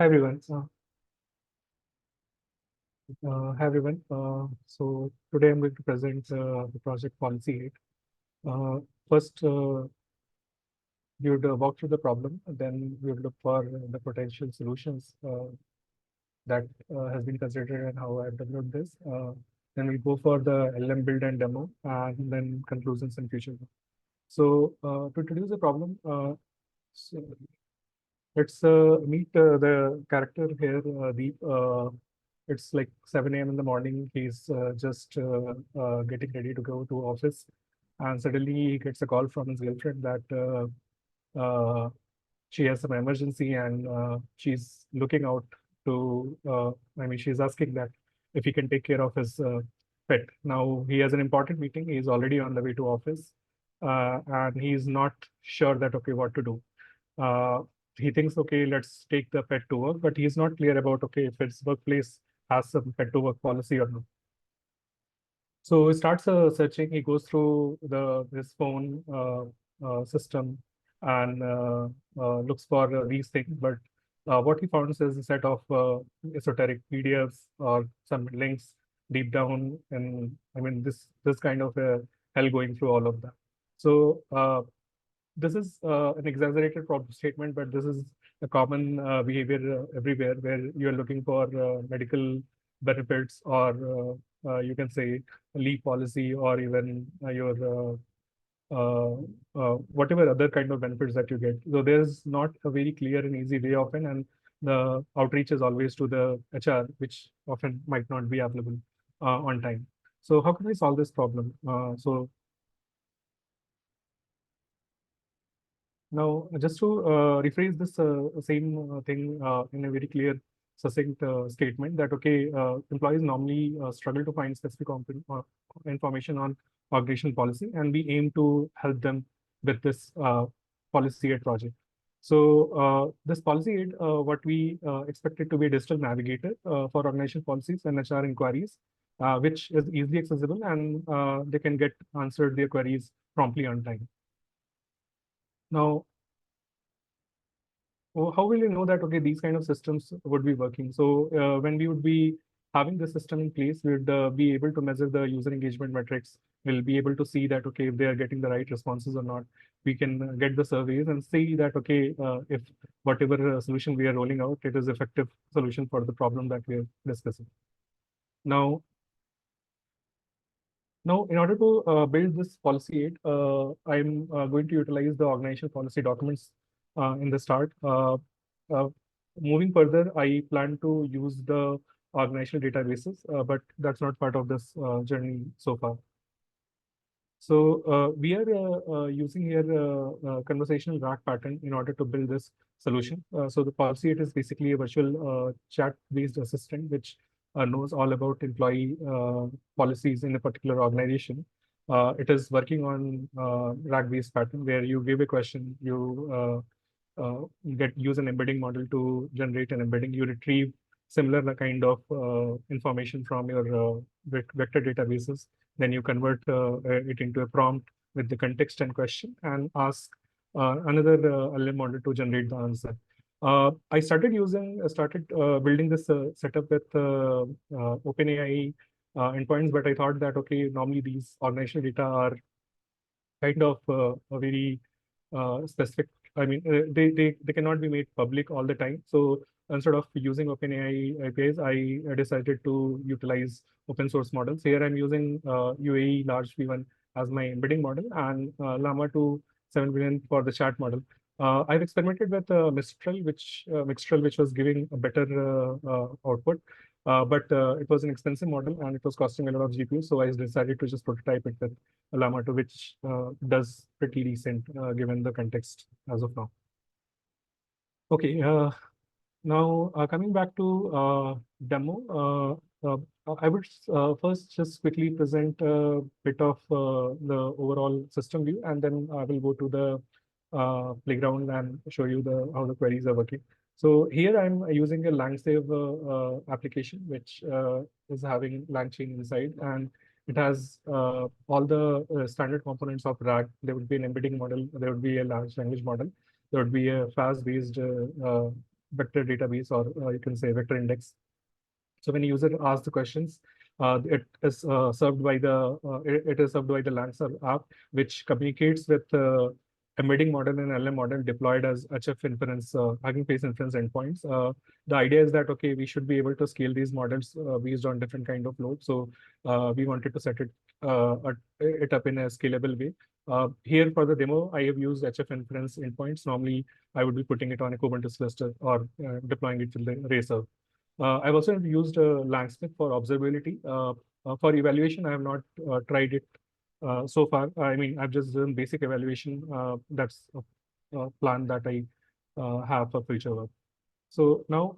Hi everyone. Hi everyone. So today I'm going to present the project Policy 8. First, we would walk through the problem, and then we would look for the potential solutions that has been considered and how I've developed this. Then we go for the LM build and demo, and then conclusions and future. So to introduce the problem, so let's meet the character here, Deep. It's like 7 a.m. in the morning. He's just getting ready to go to office, and suddenly he gets a call from his girlfriend that she has some emergency and she's looking out to. I mean, she's asking that if he can take care of his pet. Now he has an important meeting. He's already on the way to office, and he's not sure that okay what to do. Uh, he thinks, okay, let's take the pet to work, but he's not clear about, okay, if his workplace has some pet to work policy or not. So he starts searching. He goes through his phone system and looks for these things. But what he found is a set of esoteric PDFs or some links deep down, and I mean this kind of hell going through all of that. So this is an exaggerated problem statement, but this is a common behavior everywhere where you're looking for medical benefits or you can say leave policy or even your whatever other kind of benefits that you get. So there's not a very clear and easy way often, and the outreach is always to the HR, which often might not be available on time. So how can we solve this problem? So now, just to rephrase this same thing in a very clear, succinct statement that, okay, employees normally struggle to find specific information on organizational policy, and we aim to help them with this policy aid project. So this policy aid, what we expect it to be a digital navigator for organizational policies and HR inquiries, which is easily accessible and they can get answered their queries promptly on time. Now, how will you know that, okay, these kind of systems would be working? So when we would be having the system in place, we would be able to measure the user engagement metrics. We'll be able to see that, okay, if they are getting the right responses or not. We can get the surveys and see that, okay, if whatever solution we are rolling out, it is effective solution for the problem that we are discussing. Now, in order to build this policy aid, I'm going to utilize the organizational policy documents in the start. Uh, Moving further, I plan to use the organizational databases, but that's not part of this journey so far. So we are using here conversational RAG pattern in order to build this solution. So the policy it is basically a virtual chat-based assistant which knows all about employee policies in a particular organization. It is working on RAG-based pattern where you give a question, you use an embedding model to generate an embedding. You retrieve similar kind of information from your vector databases. Then you convert it into a prompt with the context and question and ask another LM model to generate the answer. I started building this setup with OpenAI endpoints, but I thought that, okay, normally these organizational data are kind of a very specific. I mean, they cannot be made public all the time. So instead of using OpenAI APIs, I decided to utilize open source models. Here I'm using UAE large V1 as my embedding model and Llama 2 7 billion for the chat model. I've experimented with Mistral, which was giving a better output, but it was an expensive model and it was costing a lot of GPU. So I decided to just prototype it with Llama 2, which does pretty decent given the context as of now. Okay, now coming back to demo, I would first just quickly present a bit of the overall system view, and then I will go to the playground and show you how the queries are working. So here I'm using a LangSave application, which is having LangChain inside, and it has all the standard components of RAG. There would be an embedding model, there would be a large language model, there would be a fast-based vector database, or you can say vector index. So when a user asks the questions, it is served by it is served by the Lancer app, which communicates with embedding model and LM model deployed as HF inference, Hugging Face inference endpoints. The idea is that okay, we should be able to scale these models based on different kind of load. So we wanted to set it up in a scalable way. Here for the demo, I have used HF inference endpoints. Normally, I would be putting it on a Kubernetes cluster or deploying it to the Racer. I've also used Langsmith for observability. For evaluation, I have not tried it so far. I mean, I've just done basic evaluation. That's a plan that I have for future work. So now,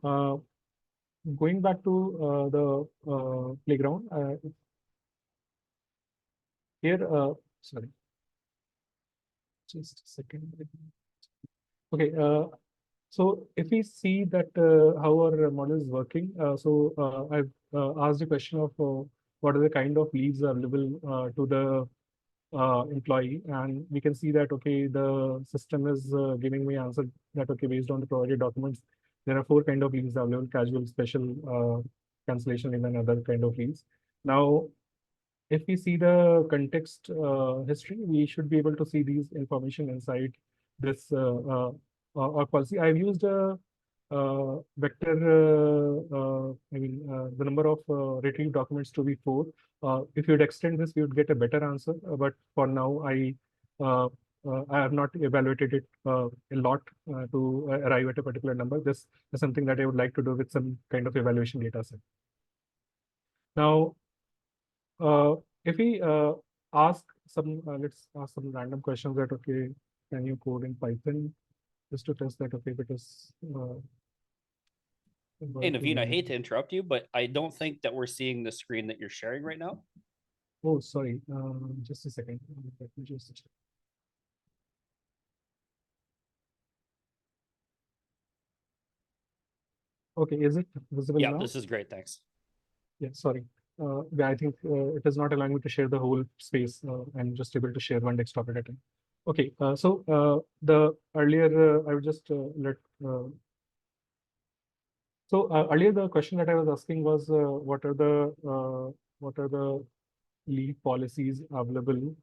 going back to the playground, here, sorry, just a second. Okay, so if we see that how our model is working, I've asked the question of what are the kind of leads available to the employee, and we can see that okay, the system is giving me answer that okay, based on the provided documents, there are four kind of leads available: casual, special, cancellation, and other kind of leads. Now, if we see the context history, we should be able to see these information inside this our policy. I've used a vector, the number of retrieved documents to be four. If you'd extend this, we would get a better answer. But for now, uh, I have not evaluated it a lot to arrive at a particular number. This is something that I would like to do with some kind of evaluation data set. Now, uh, if we let's ask some random questions that, okay, can you code in Python just to test that, okay, because Hey, Naveen, I hate to interrupt you, but I don't think that we're seeing the screen that you're sharing right now. oh, sorry, just a second. Let me just check. Okay, is it visible Yeah, now? this is great. Thanks. Yeah, sorry. Yeah, I think it is not allowing me to share the whole space. I'm just able to share one desktop at a time. Okay, the earlier I would just let so earlier the question that I was asking was what are the leave policies available?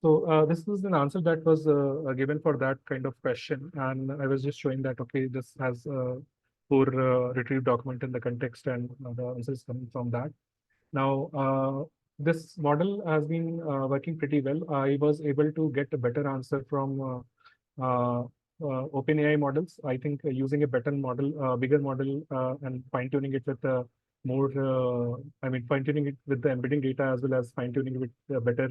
Uh, this was an answer that was given for that kind of question, and I was just showing that okay, this has four retrieved document in the context, and the answer is coming from that. Now, this model has been working pretty well. I was able to get a better answer from OpenAI models. I think using a better model, bigger model, and fine tuning it with more, fine tuning it with the embedding data as well as fine tuning it with better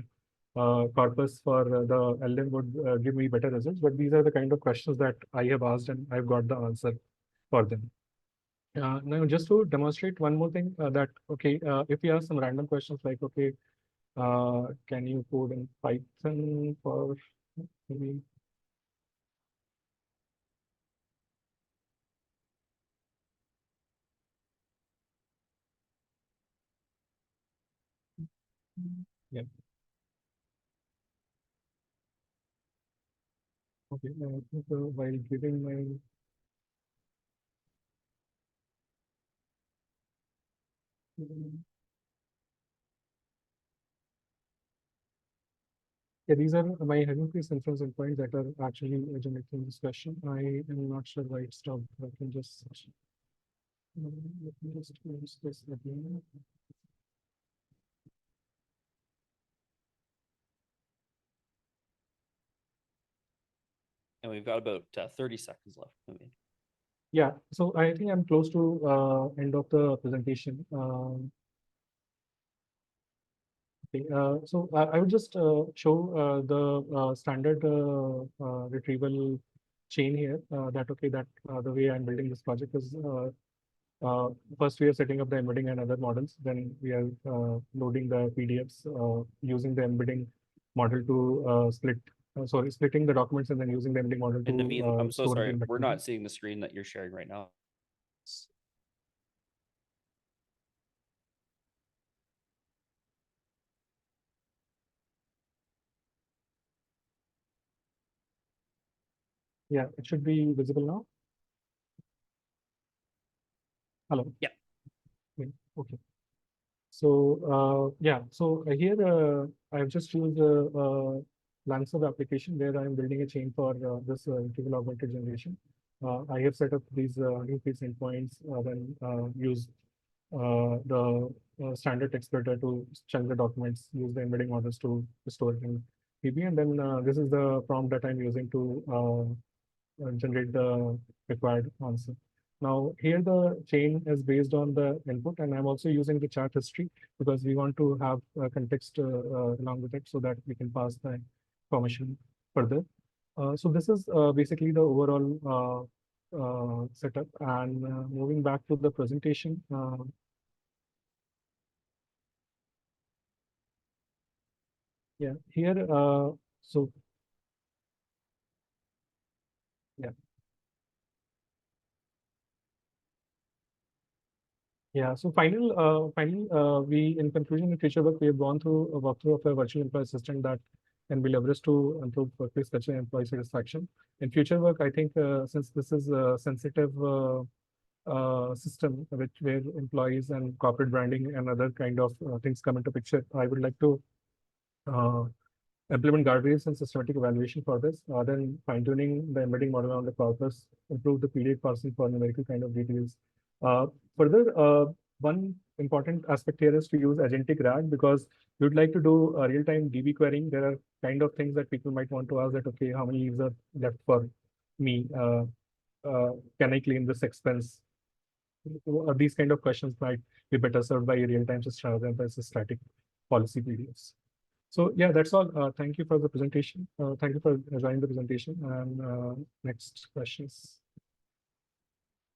corpus for the LM would give me better results. But these are the kind of questions that I have asked and I've got the answer for them. Now, just to demonstrate one more thing that, okay, if we ask some random questions like, okay, can you code in Python for maybe? Yeah. Okay. I think while giving my yeah, these are my Hugging Face inference endpoints that are actually generating this question. I am not sure why it stopped. I can just let me just close this again. And we've got about 30 seconds left. Naveen. Yeah, so I think I'm close to end of the presentation. Okay, I would just show the standard retrieval chain here. That okay, that the way I'm building this project is first we are setting up the embedding and other models. Then we are loading the PDFs using the embedding model to split sorry, splitting the documents and then using the embedding model And to Naveen, I'm so store it sorry. in We're vector. not seeing the screen that you're sharing right now. Yeah, it should be visible now. Hello. Yeah. Okay. So yeah, so here I've just used a Lancer application where I'm building a chain for this integral augmented generation. I have set up these new piece endpoints, then use the standard text editor to chunk the documents, use the embedding models to store it in PB, and then this is the prompt that I'm using to generate the required answer. Now here the chain is based on the input, and I'm also using the chat history because we want to have context along with it so that we can pass the information further. So this is basically the overall setup. And moving back to the presentation, yeah, here, so yeah. Yeah, so finally, we, in conclusion, in future work, we have gone through a walkthrough of a virtual employee assistant that can be leveraged to improve workplace culture and employee satisfaction. In future work, I think since this is a sensitive system where employees and corporate branding and other kind of things come into picture, I would like to uh, implement guardrails and systematic evaluation for this, then fine-tuning the embedding model on the corpus, improve the period parsing for numerical kind of details. Further, one important aspect here is to use agentic RAG because you'd like to do a real-time DB querying. There are kind of things that people might want to ask that, okay, how many leaves are left for me? Can I claim this expense? These kind of questions might be better served by a real-time system rather than by static policy PDFs. So yeah, that's all. Thank you for the presentation. Thank you for joining the presentation. And next questions.